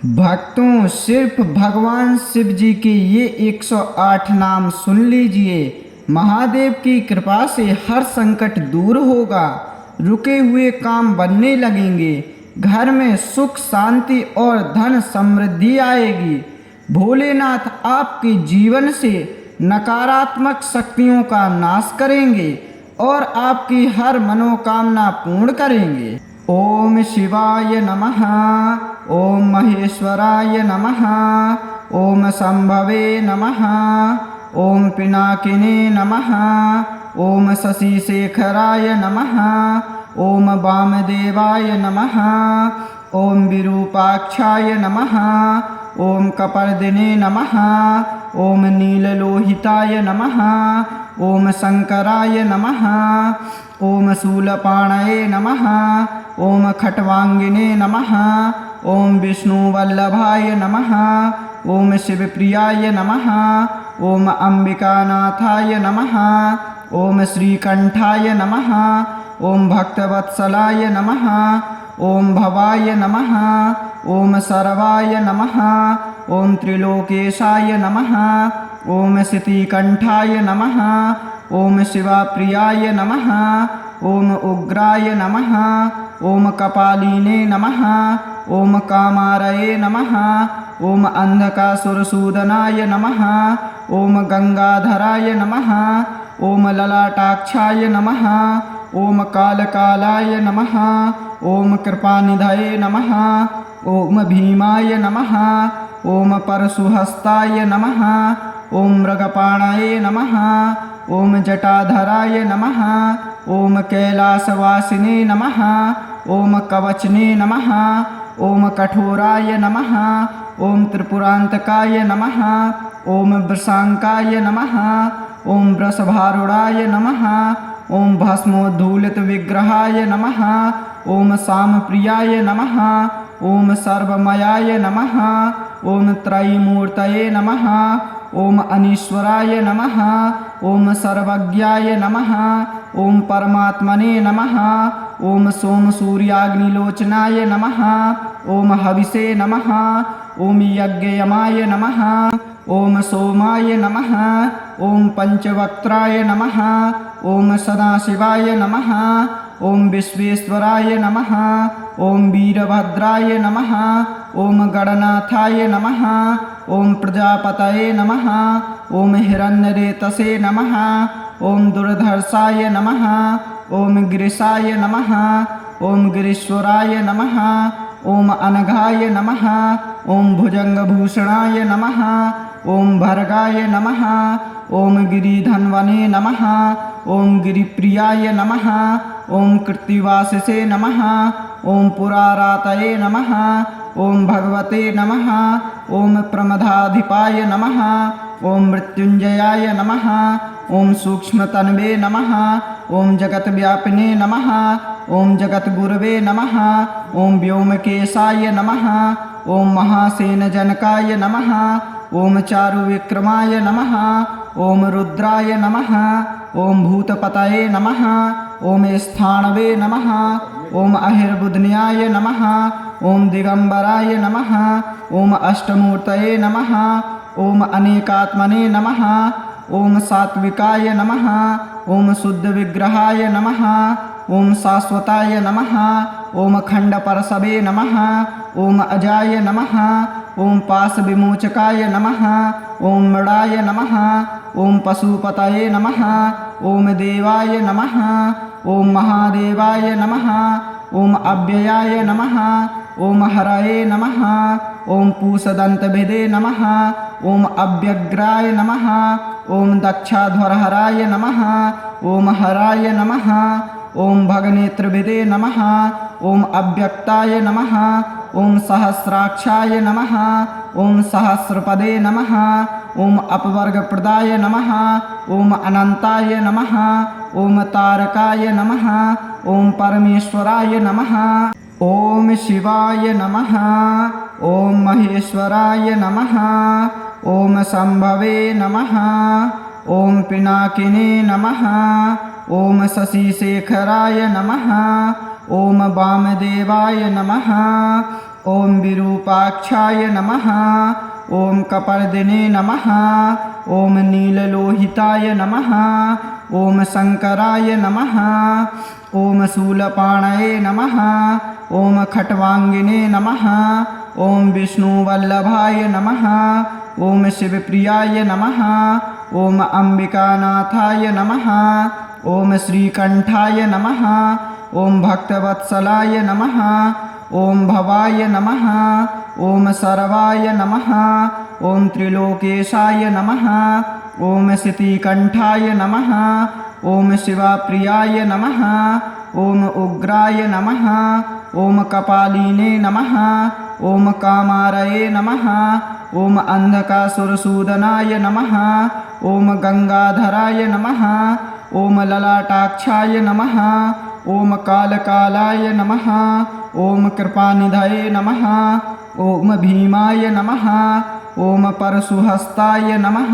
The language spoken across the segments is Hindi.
भक्तों, सिर्फ भगवान शिव जी के ये 108 नाम सुन लीजिए। महादेव की कृपा से हर संकट दूर होगा, रुके हुए काम बनने लगेंगे, घर में सुख शांति और धन समृद्धि आएगी। भोलेनाथ आपके जीवन से नकारात्मक शक्तियों का नाश करेंगे और आपकी हर मनोकामना पूर्ण करेंगे। ओम शिवाय नमः। ओम महेश्वराय नमः। ओम शंभवे नमः। ओम पिनाकिने नमः। ओम शशिशेखराय नमः। ओम वामदेवाय नमः। ओम विरूपाक्षाय नमः। ओम कपर्दिने नमः। ओम नीललोहिताय नमः। ओम शंकराय नमः। ओम शूलपाणये नमः। ओम खट्वांगिने नमः। ओम विष्णुवल्लभाय नमः। ओम शिवप्रियाय नमः। ओम अंबिकानाथाय नमः। ओम श्रीकंठाय नमः। ओम भक्तवत्सलाय नमः। ओम भवाय नमः। ओम सर्वाय नमः। ओम त्रिलोकेशाय नमः। ओम सितिकंठाय नमः। ओम शिवाप्रियाय नमः। ओम उग्राय नमः। ओम कपालिने नमः। ओम कामारये नमः। ओम अंधकासुरसूदनाय नमः। ओम गंगाधराय नमः। ओम ललाटाक्षाय नमः। ओम कालकालाय नमः। ओम कृपानिधये नमः। ओम भीमाय नमः। ओम परशुहस्ताय नमः। ओम मृगपाणये नमः। ओम जटाधराय नमः। ओम कैलासवासिने नमः। ओम कवचने नमः। ओम कठोराय नमः। ओम त्रिपुरांतकाय नमः। ओम वृषांकाय नमः। ओम वृषभारूढ़ाय नमः। ओम भस्मोद्धूलित विग्रहाय नमः। ओम सामप्रियाय नमः। ओम सर्वमयाय नमः। ओम त्रयीमूर्तये नमः। ओम अनीश्वराय नमः। ओम सर्वज्ञाय नमः। ओम परमात्मने नमः। ओम सोमसूर्याग्निलोचनाय नमः। ओम हविषे नमः। ओम यज्ञयमाय नमः। ओम सोमाय नमः। ओम पंचवक्त्राय नमः। ओम सदाशिवाय नमः। ओम विश्वेश्वराय नमः। ओम वीरभद्राय नमः। ओम गणनाथाय नमः। ओम प्रजापतये नमः। ओम हिरण्यरेतसे नमः। ओम दुर्धर्षाय नमः। ओम गिरिशाय नमः। ओम गिरीश्वराय नमः। ओम अनघाय नमः। ओम भुजंगभूषणाय नमः। ओम भर्गाय नमः। ओम गिरिधन्वने नमः। ओम गिरिप्रियाय नमः। ओम कृत्तिवासिसे नमः। ओम पुरारातये नमः। ओम भगवते नमः। ओम प्रमदाधिपाय नमः। ओम मृत्युंजयाय नमः। ओम सूक्ष्मतन्वे नमः। ओम जगत्व्यापिने नमः। ओम जगद्गुरवे नमः। ओम व्योमकेशाय नमः। ओम महासेनजनकाय नमः। ओम चारुविक्रमाय नमः। ओम रुद्राय नमः। ओम भूतपतये नमः। ओम स्थाणवे नमः। ओम अहिर्बुध्न्याय नमः। ओम दिगंबराय नमः। ओम अष्टमूर्तये नमः। ओम अनेकात्मने नमः। ओम सात्विकाय नमः। ओम शुद्ध विग्रहाय नमः। ओम शाश्वताय नमः। ओम खंडपरशवे नमः। ओम अजाय नमः। ओम पाश विमोचकाय नमः। ओम मृडाय नमः। ओम पशुपतये नमः। ओम देवाय नमः। ओम महादेवाय नमः। ओम अव्ययाय नमः। ओम हरये नमः। ओम पूषदन्तभिदे नमः। ओम अव्यग्राय नमः। ओम दक्षाध्वरहराय नमः। ओम हराय नमः। ओम भगनेत्रभिदे नमः। ओम अव्यक्ताय नमः। ओम सहस्राक्षाय नमः। ओम सहस्रपदे नमः। ओम अपवर्गप्रदाय नमः। ओम अनंताय नमः। ओम तारकाय नमः। ओम परमेश्वराय नमः। ओम शिवाय नमः। ओम महेश्वराय नमः। ओम शंभवे नमः। ओम पिनाकिने नमः। ओम शशिशेखराय नमः। ओम वामदेवाय नमः। ॐ विरूपाक्षाय नमः। ॐ कपर्दिने नमः। ॐ नीललोहिताय नमः। ॐ शङ्कराय नमः। ॐ शूलपाणये नमः। ॐ खट्वाङ्गिने नमः। ॐ विष्णुवल्लभाय नमः। ॐ शिवप्रियाय नमः। ॐ अम्बिकानाथाय नमः। ॐ श्रीकण्ठाय नमः। ॐ भक्तवत्सलाय नमः। ॐ भवाय नमः। ॐ सर्वाय नमः। ॐ त्रिलोकेशाय नमः। ॐ शितिकण्ठाय नमः। ॐ शिवप्रियाय नमः। ॐ उग्राय नमः। ॐ कपालिने नमः। ॐ कामारये नमः। ॐ अन्धकासुरसूदनाय नमः। ॐ गंगाधराय नमः। ॐ ललाटाक्षाय नमः। ॐ कालकालाय नमः। ॐ कृपानिधये नमः। ॐ भीमाय नमः। ॐ परशुहस्ताय नमः।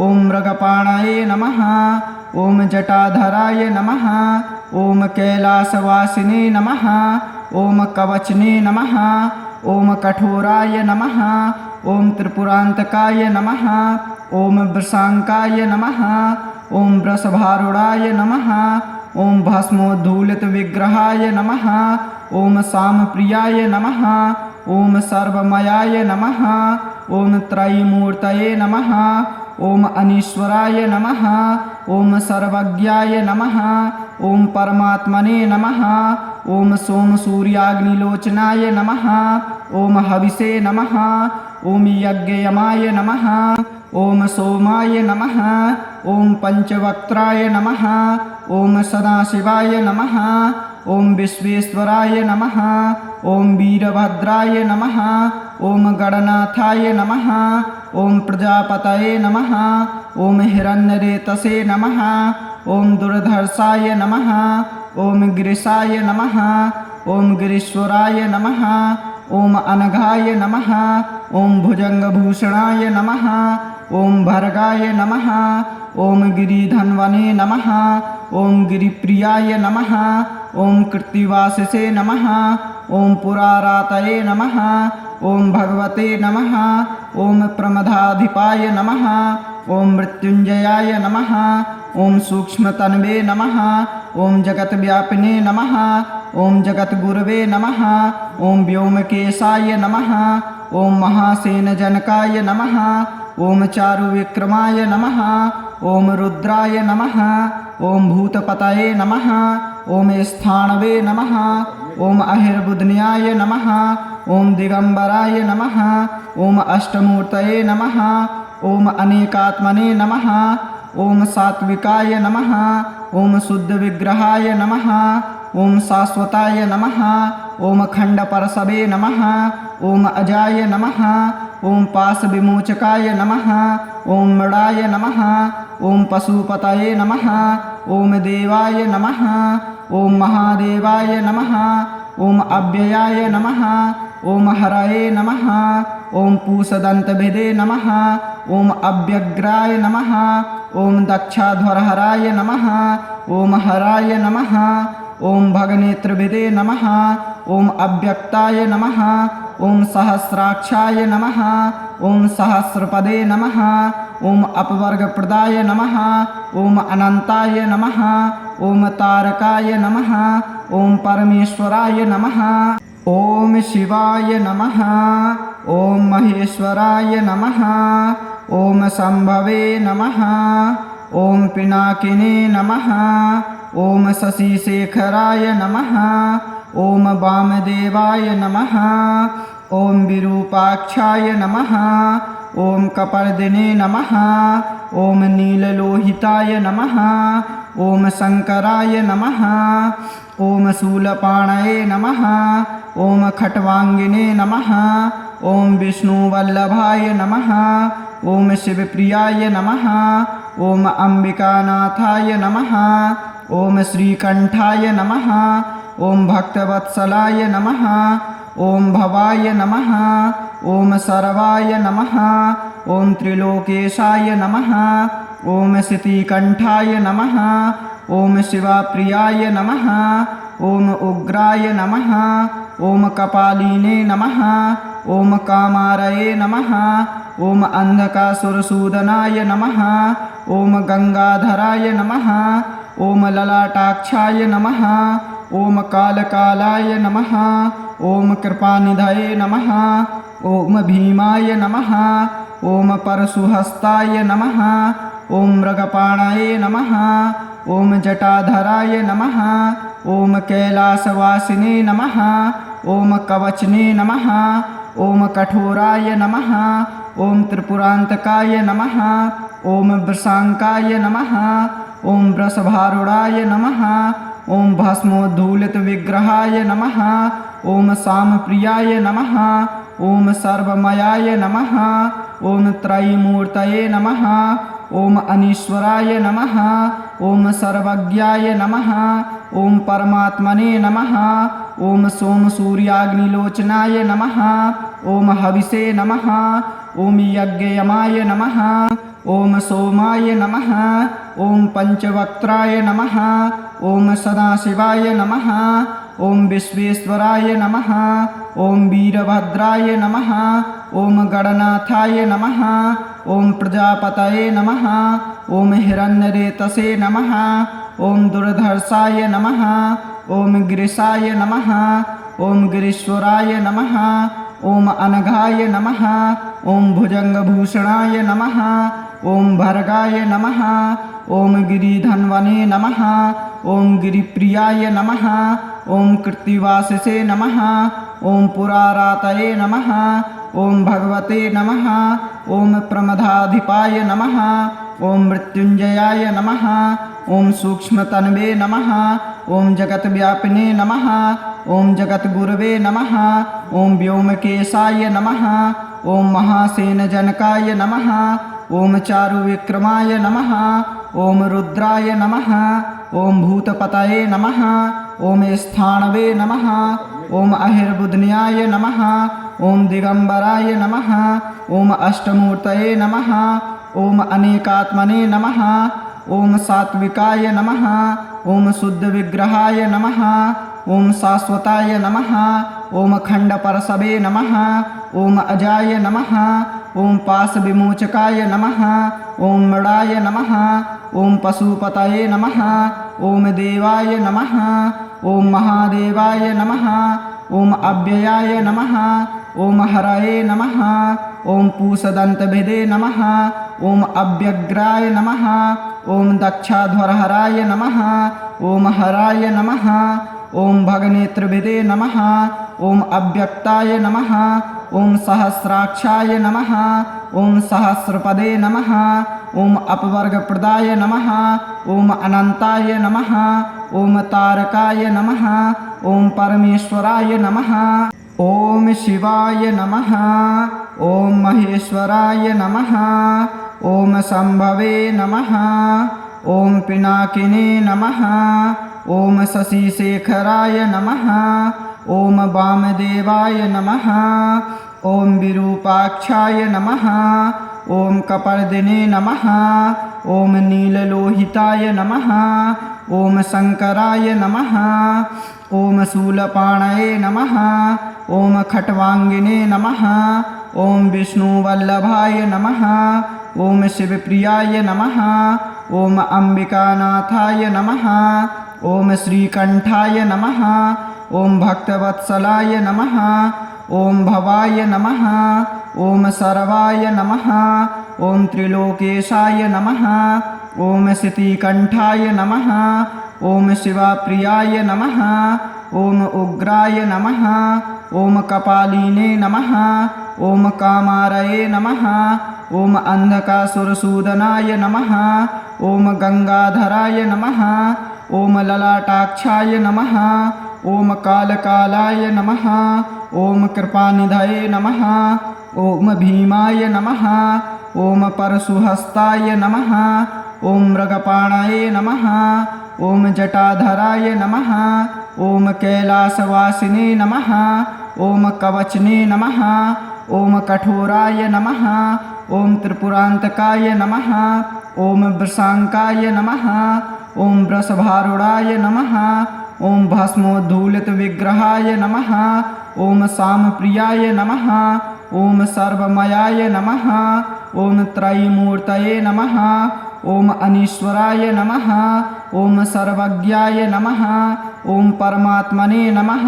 ॐ मृगपाणये नमः। ॐ जटाधराय नमः। ॐ कैलासवासिने नमः। ॐ कवचने नमः। ॐ कठोराय नमः। ॐ त्रिपुरान्तकाय नमः। ॐ वृषाङ्काय नमः। ॐ वृषभारूढाय नमः। ॐ भस्मोद्धूलितविग्रहाय नमः। ॐ सामप्रियाय नमः। ॐ सर्वमयाय नमः। ॐ त्रयीमूर्तये नमः। ॐ अनीश्वराय नमः। ॐ सर्वज्ञाय नमः। ॐ परमात्मने नमः। ॐ सोमसूर्याग्निलोचनाय नमः। ॐ हविषे नमः। ॐ यज्ञयमाय नमः। ॐ सोमाय नमः। ॐ पंचवक्त्राय नमः। ॐ सदाशिवाय नमः। ॐ विश्वेश्वराय नमः। ॐ वीरभद्राय नमः। ॐ गणनाथाय नमः। ॐ प्रजापतये नमः। ॐ हिरण्यरेतसे नमः। ॐ दुर्धर्षाय नमः। ॐ गिरिशाय नमः। ॐ गिरीश्वराय नमः। ॐ अनघाय नमः। ॐ भुजंगभूषणाय नमः। ॐ भर्गाय नमः। ॐ गिरिधन्वने नमः। ॐ गिरिप्रियाय नमः। ॐ कृत्तिवासिसे नमः। ॐ पुरारातये नमः। ॐ भगवते नमः। ॐ प्रमदाधिपाय नमः। ॐ मृत्युञ्जयाय नमः। ॐ सूक्ष्मतन्वे नमः। ॐ जगत्व्यापिने नमः। ॐ जगद्गुरवे नमः। ॐ व्योमकेशाय नमः। ॐ महासेनजनकाय नमः। ॐ चारुविक्रमाय नमः। ॐ रुद्राय नमः। ॐ भूतपतये नमः। ॐ स्थाणवे नमः। ॐ अहिर्बुध्न्याय नमः। ॐ दिगंबराय नमः। ॐ अष्टमूर्तये नमः। ॐ अनेकात्मने नमः। ॐ सात्विकाय नमः। ॐ शुद्धविग्रहाय नमः। ॐ शाश्वताय नमः। ॐ खण्डपरशवे नमः। ॐ अजाय नमः। ॐ पाशविमोचकाय नमः। ॐ मृडाय नमः। ॐ पशुपतये नमः। ॐ देवाय नमः। ॐ महादेवाय नमः। ॐ अव्ययाय नमः। ॐ हरये नमः। ॐ पूषदन्तभिदे नमः। ॐ अव्यग्राय नमः। ॐ दक्षाध्वरहराय नमः। ॐ हराय नमः। ॐ भगनेत्रभिदे नमः। ॐ अव्यक्ताय नमः। ॐ सहस्राक्षाय नमः। ॐ सहस्रपदे नमः। ॐ अपवर्गप्रदाय नमः। ॐ अनन्ताय नमः। ॐ तारकाय नमः। ॐ परमेश्वराय नमः। ॐ शिवाय नमः। ॐ महेश्वराय नमः। ॐ शम्भवे नमः। ॐ पिनाकिने नमः। ॐ शशिशेखराय नमः। ॐ वामदेवाय नमः। ॐ विरूपाक्षाय नमः। ॐ कपर्दिने नमः। ॐ नीललोहिताय नमः। ॐ शङ्कराय नमः। ॐ शूलपाणये नमः। ॐ खट्वाङ्गिने नमः। ॐ विष्णुवल्लभाय नमः। ॐ शिवप्रियाय नमः। ॐ अम्बिकानाथाय नमः। ॐ श्रीकण्ठाय नमः। ॐ भक्तवत्सलाय नमः। ॐ भवाय नमः। ॐ सर्वाय नमः। ॐ त्रिलोकेशाय नमः। ॐ शितिकण्ठाय नमः। ॐ शिवप्रियाय नमः। ॐ उग्राय नमः। ॐ कपालिने नमः ॐ कामारये नमः ॐ अंधकासुरसूदनाय नमः ॐ गंगाधराय नमः ॐ ललाटाक्षाय नमः ॐ कालकालाय नमः ॐ कृपानिधये नमः ॐ भीमाय नमः ॐ परशुहस्ताय नमः ॐ मृगपाणाय नमः ॐ जटाधराय नमः ॐ कैलासवासिने नमः ॐ कवचने नमः ॐ कठोराय नमः ॐ त्रिपुरान्तकाय नमः ॐ वृषांकाय नमः ॐ वृषभारूढाय नमः ॐ भस्मोद्धूलितविग्रहाय नमः ॐ सामप्रियाय नमः ॐ सर्वमयाय नमः ॐ त्रयीमूर्तये नमः ॐ अनीश्वराय नमः ॐ सर्वज्ञाय नमः ॐ परमात्मने नमः ॐ सोमसूर्याग्निलोचनाय नमः ॐ हविषे नमः ॐ यज्ञयमाय नमः ॐ सोमाय नमः ॐ पंचवक्त्राय नमः ॐ सदाशिवाय नमः ॐ विश्वेश्वराय नमः ॐ वीरभद्राय नमः ॐ गणनाथाय नमः ॐ प्रजापतये नमः ॐ हिरण्यरेतसे नमः ॐ दुर्धर्षाय नमः ॐ गिरिशाय नमः ॐ गिरीश्वराय नमः ॐ अनघाय नमः ॐ भुजंगभूषणाय नमः ॐ भर्गाय नमः ॐ गिरिधन्वने नमः ॐ गिरिप्रियाय नमः ॐ कृत्तिवासिसे नमः ॐ पुरारातये नमः ॐ भगवते नमः ॐ प्रमदाधिपाय नमः ॐ मृत्युंजयाय नमः ॐ सूक्ष्मतन्वे नमः ॐ जगत्व्यापिने नमः ॐ जगद्गुरवे नमः ॐ व्योमकेशाय नमः ॐ महासेनजनकाय नमः ॐ चारुविक्रमाय नमः ॐ रुद्राय नमः ॐ भूतपतये नमः ॐ स्थाणवे नमः ॐ अहिर्बुध्न्याय नमः ॐ दिगंबराय नमः ॐ अष्टमूर्तये नमः ॐ अनेकात्मने नमः ॐ सात्विकाय नमः ॐ शुद्धविग्रहाय नमः ॐ शाश्वताय नमः ॐ खण्डपरशवे नमः ॐ अजाय नमः ॐ पाशविमोचकाय नमः ॐ मृडाय नमः ॐ पशुपतये नमः ॐ देवाय नमः ॐ महादेवाय नमः ॐ अव्ययाय नमः ॐ हरये नमः ॐ पूषदन्तभिदे नमः ॐ अव्यग्राय नमः ॐ दक्षाध्वरहराय नमः ॐ हराय नमः ॐ भगनेत्रभिदे नमः ॐ अव्यक्ताय नमः ॐ सहस्राक्षाय नमः ॐ सहस्रपदे नमः ॐ अपवर्गप्रदाय नमः ॐ अनन्ताय नमः ॐ तारकाय नमः ॐ परमेश्वराय नमः ॐ शिवाय नमः ॐ महेश्वराय नमः ॐ शम्भवे नमः ॐ पिनाकिने नमः ॐ शशिशेखराय नमः ॐ वामदेवाय नमः ॐ विरूपाक्षाय नमः ॐ कपर्दिने नमः ॐ नीललोहिताय नमः ॐ शंकराय नमः ॐ शूलपाणये नमः ॐ खट्वांगिने नमः ॐ विष्णुवल्लभाय नमः ॐ शिवप्रियाय नमः ॐ अंबिकानाथाय नमः ॐ श्रीकंठाय नमः ॐ भक्तवत्सलाय नमः ॐ भवाय नमः ॐ सर्वाय नमः ॐ त्रिलोकेशाय नमः ॐ शितिकंठाय नमः ॐ शिवाप्रियाय नमः ॐ उग्राय नमः ॐ कपालिने नमः ॐ कामारये नमः ॐ अंधकासुरसूदनाय नमः ॐ गंगाधराय नमः ॐ ललाटाक्षाय नमः ॐ कालकालाय नमः ॐ कृपानिधये नमः ॐ भीमाय नमः ॐ परशुहस्ताय नमः ॐ मृगपाणाय नमः ॐ जटाधराय नमः ॐ कैलासवासिने नमः ॐ कवचने नमः ॐ कठोराय नमः ॐ त्रिपुरान्तकाय नमः ॐ वृषांकाय नमः ॐ वृषभारूढाय नमः ॐ भस्मोद्धूलित विग्रहाय नमः। ॐ सामप्रियाय नमः। ॐ सर्वमयाय नमः। ॐ त्रयीमूर्तये नमः। ॐ अनीश्वराय नमः। ॐ सर्वज्ञाय नमः। ॐ परमात्मने नमः।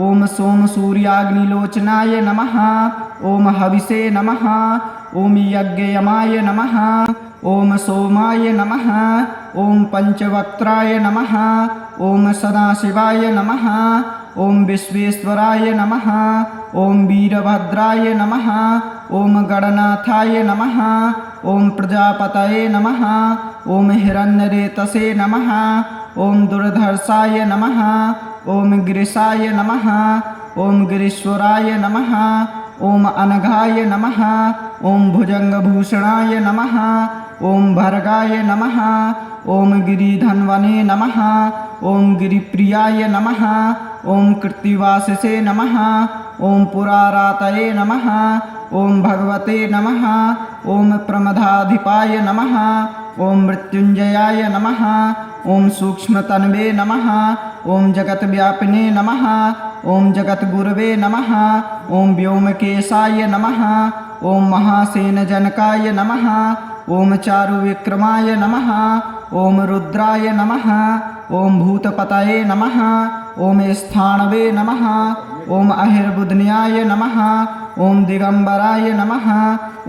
ॐ सोमसूर्याग्निलोचनाय नमः। ॐ हविषे नमः। ॐ यज्ञयमाय नमः। ॐ सोमाय नमः। ॐ पंचवक्त्राय नमः। ॐ सदाशिवाय नमः। ॐ विश्वेश्वराय नमः। ॐ वीरभद्राय नमः। ॐ गणनाथाय नमः। ॐ प्रजापतये नमः। ॐ हिरण्यरेतसे नमः। ॐ दुर्धर्षाय नमः। ॐ गिरिशाय नमः। ॐ गिरीश्वराय नमः। ॐ अनघाय नमः। ॐ भुजंगभूषणाय नमः। ॐ भर्गाय नमः। ॐ गिरिधन्वने नमः। ॐ गिरिप्रियाय नमः। ॐ कृत्तिवासिसे नमः। ॐ पुरारातये नमः। ॐ भगवते नमः। ॐ प्रमदाधिपाय नमः। ॐ मृत्युंजयाय नमः। ॐ सूक्ष्मतन्वे नमः। ॐ जगद्व्यापिने नमः। ॐ जगद्गुरवे नमः। ॐ व्योमकेशाय नमः। ॐ महासेनजनकाय नमः। ॐ चारुविक्रमाय नमः। ॐ रुद्राय नमः। ॐ भूतपतये नमः। ॐ स्थाणवे नमः। ॐ अहिर्बुध्न्याय नमः। ॐ दिगंबराय नमः।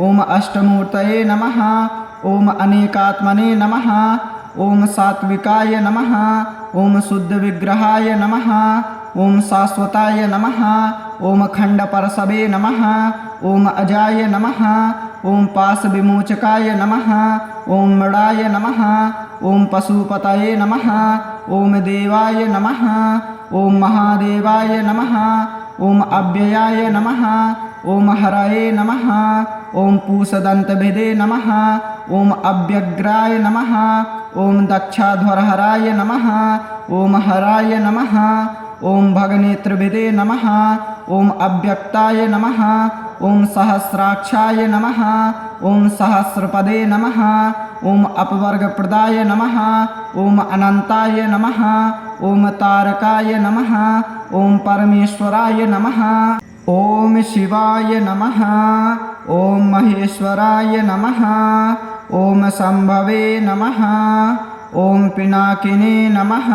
ॐ अष्टमूर्तये नमः। ॐ अनेकात्मने नमः। ॐ सात्विकाय नमः। ॐ शुद्धविग्रहाय नमः। ॐ शाश्वताय नमः। ॐ खण्डपरशवे नमः। ॐ अजाय नमः। ॐ पाशविमोचकाय नमः। ॐ मृडाय नमः। ॐ पशुपतये नमः। ॐ देवाय नमः। ॐ महादेवाय नमः। ॐ अव्ययाय नमः। ॐ हरये नमः। ॐ पूषदन्तभिदे नमः। ॐ अव्यग्राय नमः। ॐ दक्षाध्वरहराय नमः। ॐ हराय नमः। ॐ भगनेत्रभिदे नमः। ॐ अव्यक्ताय नमः। ॐ सहस्राक्षाय नमः। ॐ सहस्रपदे नमः। ॐ अपवर्गप्रदाय नमः। ॐ अनन्ताय नमः। ॐ तारकाय नमः। ॐ परमेश्वराय नमः। ॐ शिवाय नमः। ॐ महेश्वराय नमः। ॐ शम्भवे नमः। ॐ पिनाकिने नमः।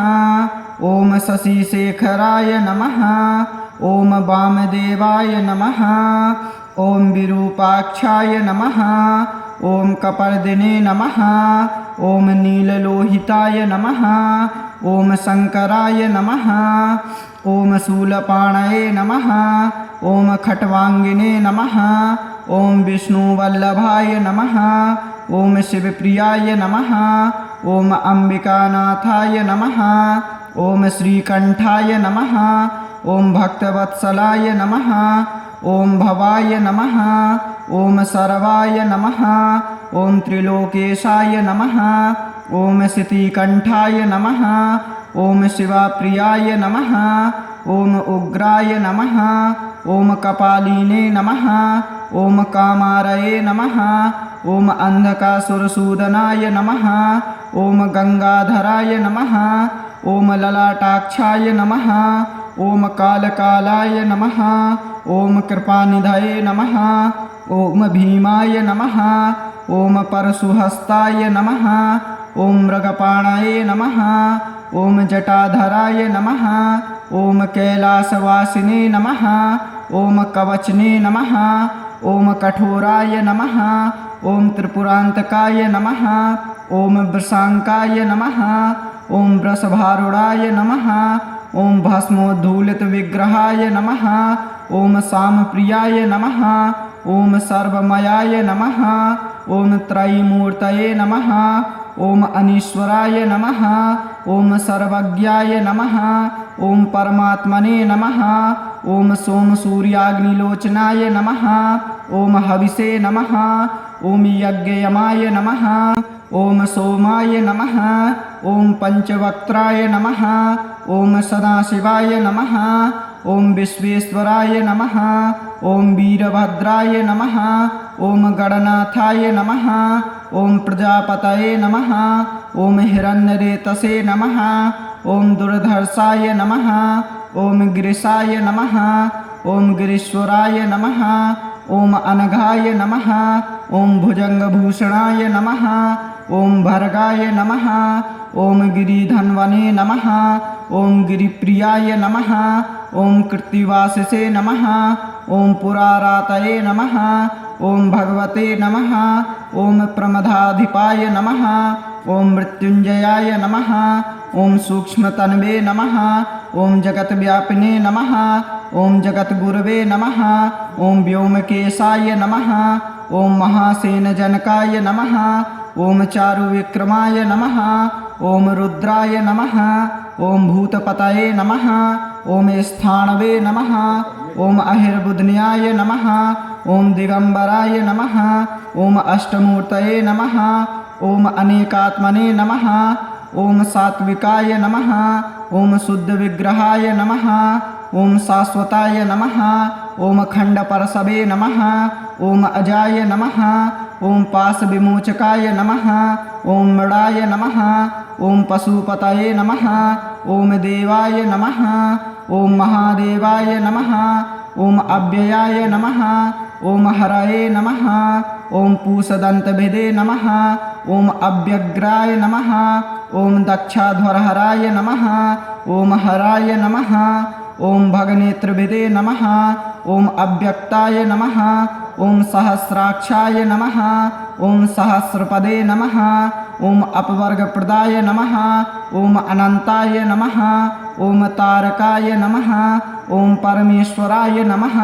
ॐ शशिशेखराय नमः। ॐ वामदेवाय नमः। ॐ विरूपाक्षाय नमः। ॐ कपर्दिने नमः। ॐ नीललोहिताय नमः। ॐ शंकराय नमः। ॐ शूलपाणये नमः। ॐ खट्वांगिने नमः। ॐ विष्णुवल्लभाय नमः। ॐ शिवप्रियाय नमः। ॐ अंबिकानाथाय नमः। ॐ श्रीकंठाय नमः। ॐ भक्तवत्सलाय नमः। ॐ भवाय नमः। ॐ सर्वाय नमः। ॐ त्रिलोकेशाय नमः। ॐ सितिकंठाय नमः। ॐ शिवाप्रियाय नमः। ॐ उग्राय नमः। ॐ कपालिने नमः। ॐ कामारये नमः। ॐ अंधकासुरसूदनाय नमः। ॐ गंगाधराय नमः। ॐ ललाटाक्षाय नमः। ॐ कालकालाय नमः। ॐ कृपानिधये नमः। ॐ भीमाय नमः। ॐ परशुहस्ताय नमः। ॐ मृगपाणये नमः। ॐ जटाधराय नमः। ॐ कैलासवासिने नमः। ॐ कवचने नमः। ॐ कठोराय नमः। ॐ त्रिपुरान्तकाय नमः। ॐ वृषांकाय नमः। ॐ वृषभारूढाय नमः। ॐ भस्मोद्धूलित विग्रहाय नमः। ॐ सामप्रियाय नमः। ॐ सर्वमयाय नमः। ॐ त्रयीमूर्तये नमः। ॐ अनीश्वराय नमः। ॐ सर्वज्ञाय नमः। ॐ परमात्मने नमः। ॐ सोमसूर्याग्निलोचनाय नमः। ॐ हविषे नमः। ॐ यज्ञयमाय नमः। ॐ सोमाय नमः। ॐ पंचवक्त्राय नमः। ॐ सदाशिवाय नमः। ॐ विश्वेश्वराय नमः। ॐ वीरभद्राय नमः। ॐ गणनाथाय नमः। ॐ प्रजापतये नमः। ॐ हिरण्यरेतसे नमः। ॐ दुर्धर्षाय नमः ॐ गिरिशाय नमः ॐ गिरीश्वराय नमः ॐ अनघाय नमः ॐ भुजङ्गभूषणाय नमः ॐ भर्गाय नमः ॐ गिरिधन्वने नमः ॐ गिरिप्रियाय नमः ॐ कृत्तिवासिसे नमः ॐ पुरारातये नमः ॐ भगवते नमः ॐ प्रमदाधिपाय नमः ॐ मृत्युञ्जयाय नमः ॐ सूक्ष्मतन्वे नमः ॐ जगद्व्यापिने नमः ॐ जगद्गुरवे नमः ॐ व्योमकेशाय नमः ॐ महासेनजनकाय नमः ॐ चारुविक्रमाय नमः ॐ रुद्राय नमः ॐ भूतपतये नमः ॐ स्थाणवे नमः ॐ अहिर्बुध्न्याय नमः ॐ दिगम्बराय नमः ॐ अष्टमूर्तये नमः ॐ अनेकात्मने नमः ॐ सात्विकाय नमः ॐ शुद्धविग्रहाय नमः ॐ शाश्वताय नमः ॐ खण्डपरशवे नमः ॐ अजाय नमः ॐ पाशविमोचकाय नमः ॐ मृडाय नमः ॐ पशुपतये नमः ॐ देवाय नमः ॐ महादेवाय नमः ॐ अव्ययाय नमः ॐ हरये नमः ॐ पूषदन्तभिदे नमः ॐ अव्यग्राय नमः ॐ दक्षाध्वरहराय नमः ॐ हराय नमः ॐ भगनेत्रभिदे नमः ॐ अव्यक्ताय नमः ॐ सहस्राक्षाय नमः ॐ सहस्रपदे नमः ॐ अपवर्गप्रदाय नमः ॐ अनन्ताय नमः ॐ तारकाय नमः ॐ परमेश्वराय नमः।